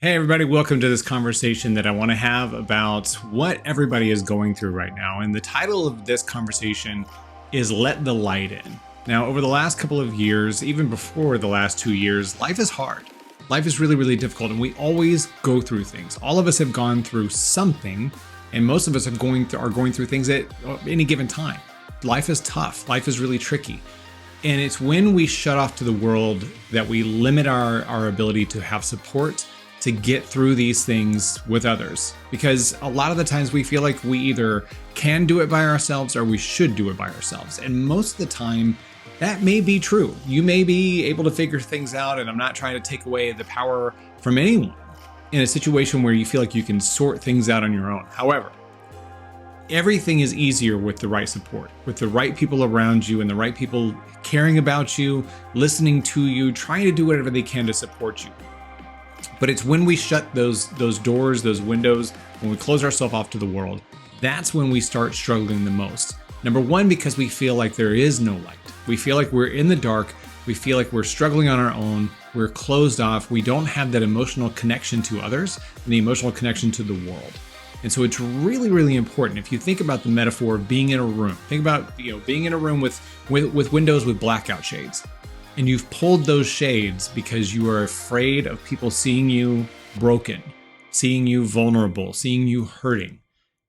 Hey everybody, welcome to this conversation that I want to have about what everybody is going through right now. And the title of this conversation is Let the Light In. Now, over the last couple of years, even before the last 2 years, life is hard. Life is really, really difficult, and we always go through things. All of us have gone through something, and most of us are going through things at any given time. Life is tough. Life is really tricky. And it's when we shut off to the world that we limit our ability to have support, to get through these things with others. Because a lot of the times we feel like we either can do it by ourselves or we should do it by ourselves. And most of the time, that may be true. You may be able to figure things out, and I'm not trying to take away the power from anyone in a situation where you feel like you can sort things out on your own. However, everything is easier with the right support, with the right people around you and the right people caring about you, listening to you, trying to do whatever they can to support you. But it's when we shut those doors, those windows, when we close ourselves off to the world, that's when we start struggling the most. Number one, because we feel like there is no light. We feel like we're in the dark. We feel like we're struggling on our own. We're closed off. We don't have that emotional connection to others and the emotional connection to the world. And so it's really, really important. If you think about the metaphor of being in a room, think about being in a room with windows with blackout shades. And you've pulled those shades because you are afraid of people seeing you broken, seeing you vulnerable, seeing you hurting.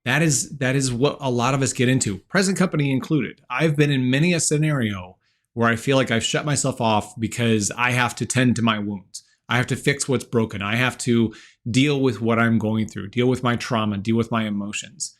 That is what a lot of us get into, present company included. I've been in many a scenario where I feel like I've shut myself off because I have to tend to my wounds. I have to fix what's broken. I have to deal with what I'm going through, deal with my trauma, deal with my emotions.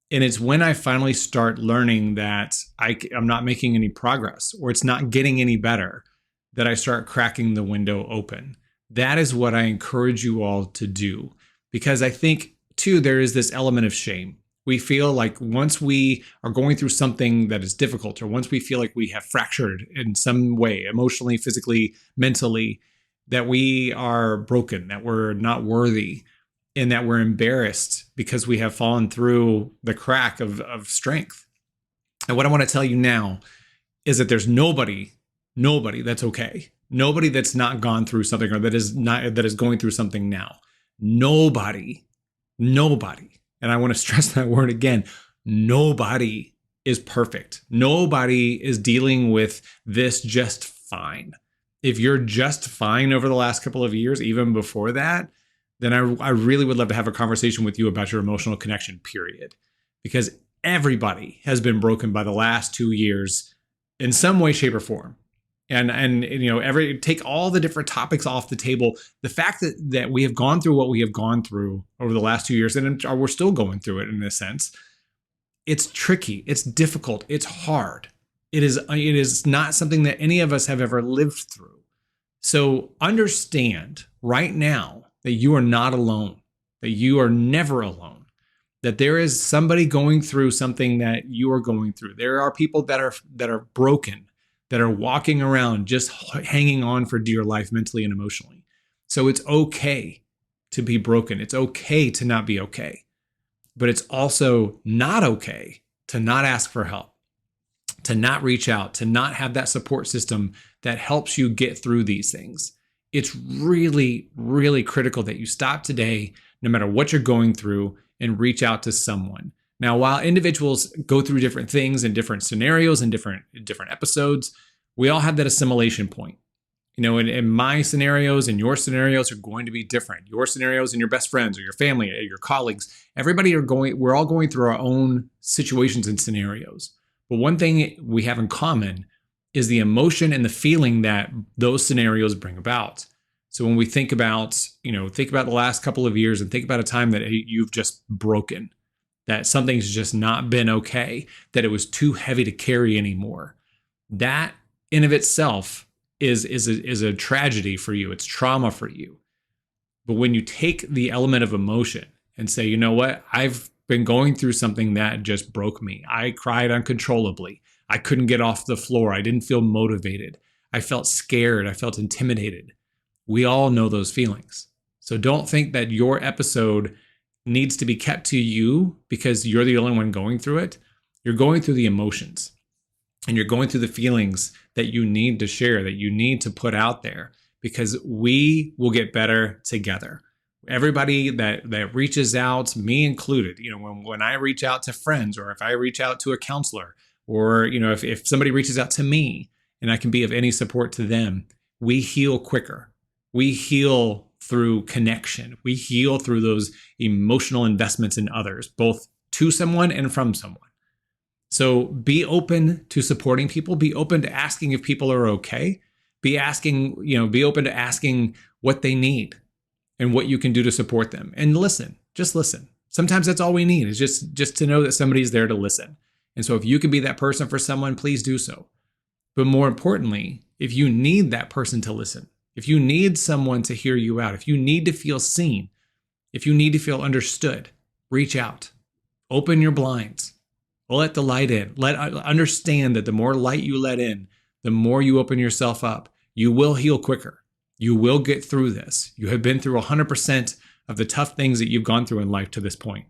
And it's when I finally start learning that I'm not making any progress or it's not getting any better that I start cracking the window open. That is what I encourage you all to do. Because I think, too, there is this element of shame. We feel like once we are going through something that is difficult, or once we feel like we have fractured in some way, emotionally, physically, mentally, that we are broken, that we're not worthy, and that we're embarrassed because we have fallen through the crack of strength. And what I want to tell you now is that there's nobody that's okay. Nobody that's not gone through something or that is going through something now. Nobody. And I want to stress that word again. Nobody is perfect. Nobody is dealing with this just fine. If you're just fine over the last couple of years, even before that, then I really would love to have a conversation with you about your emotional connection, period. Because everybody has been broken by the last 2 years in some way, shape, or form. And take all the different topics off the table. The fact that we have gone through what we have gone through over the last 2 years, and we're still going through it in a sense, it's tricky, it's difficult, it's hard. It is not something that any of us have ever lived through. So understand right now that you are not alone, that you are never alone, that there is somebody going through something that you are going through. There are people that are broken, that are walking around just hanging on for dear life mentally and emotionally. So it's okay to be broken. It's okay to not be okay. But it's also not okay to not ask for help, to not reach out, to not have that support system that helps you get through these things. It's really, really critical that you stop today, no matter what you're going through, and reach out to someone. Now, while individuals go through different things in different scenarios and different episodes, we all have that assimilation point. In my scenarios and your scenarios are going to be different. Your scenarios and your best friends or your family or your colleagues, we're all going through our own situations and scenarios. But one thing we have in common is the emotion and the feeling that those scenarios bring about. So when we think about the last couple of years and think about a time that you've just broken, that something's just not been okay, that it was too heavy to carry anymore. That in of itself is a tragedy for you. It's trauma for you. But when you take the element of emotion and say, you know what, I've been going through something that just broke me. I cried uncontrollably. I couldn't get off the floor. I didn't feel motivated. I felt scared. I felt intimidated. We all know those feelings. So don't think that your episode needs to be kept to you because you're the only one going through it. You're going through the emotions and you're going through the feelings that you need to share, that you need to put out there, because we will get better together. Everybody that reaches out, me included, when I reach out to friends, or if I reach out to a counselor, or, if somebody reaches out to me and I can be of any support to them, we heal quicker. We heal through connection. We heal through those emotional investments in others, both to someone and from someone. So be open to supporting people. Be open to asking if people are okay. Be open to asking what they need and what you can do to support them. And listen, just listen. Sometimes that's all we need, is just to know that somebody's there to listen. And so if you can be that person for someone, please do so. But more importantly, if you need that person to listen, if you need someone to hear you out, if you need to feel seen, if you need to feel understood, reach out. Open your blinds. Let the light in. Understand that the more light you let in, the more you open yourself up, you will heal quicker. You will get through this. You have been through 100% of the tough things that you've gone through in life to this point.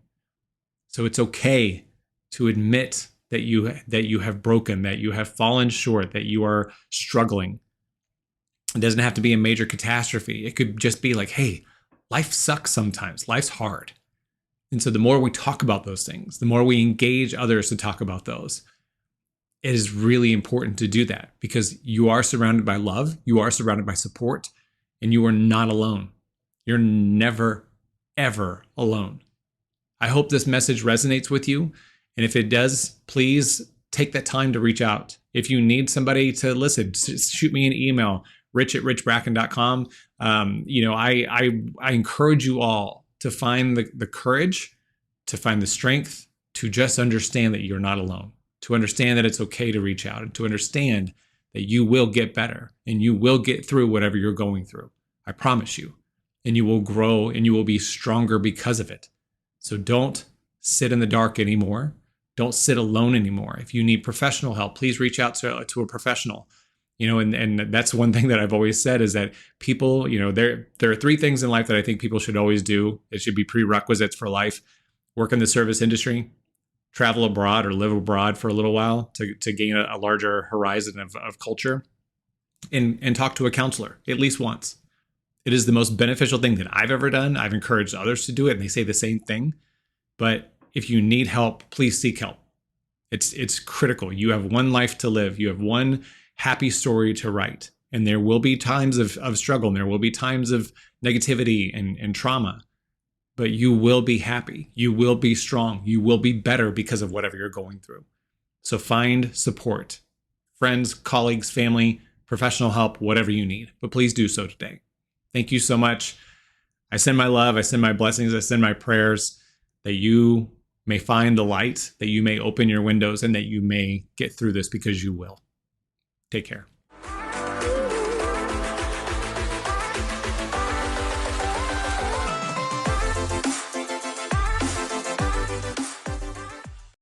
So it's okay to admit that you have broken, that you have fallen short, that you are struggling. It doesn't have to be a major catastrophe. It could just be like, hey, life sucks sometimes. Life's hard. And so the more we talk about those things, the more we engage others to talk about those, it is really important to do that, because you are surrounded by love, you are surrounded by support, and you are not alone. You're never, ever alone. I hope this message resonates with you. And if it does, please take that time to reach out. If you need somebody to listen, shoot me an email, rich@richbracken.com. I encourage you all to find the courage, to find the strength, to just understand that you're not alone, to understand that it's okay to reach out, and to understand that you will get better and you will get through whatever you're going through. I promise you. And you will grow and you will be stronger because of it. So don't sit in the dark anymore. Don't sit alone anymore. If you need professional help, please reach out to a professional. And that's one thing that I've always said, is that people, there are three things in life that I think people should always do. It should be prerequisites for life: work in the service industry, travel abroad or live abroad for a little while to gain a larger horizon of culture, and talk to a counselor at least once. It is the most beneficial thing that I've ever done. I've encouraged others to do it, and they say the same thing. But if you need help, please seek help. It's critical. You have one life to live. You have one happy story to write. And there will be times of struggle, and there will be times of negativity and trauma. But you will be happy. You will be strong. You will be better because of whatever you're going through. So find support. Friends, colleagues, family, professional help, whatever you need. But please do so today. Thank you so much. I send my love. I send my blessings. I send my prayers that you may find the light, that you may open your windows, and that you may get through this, because you will. Take care.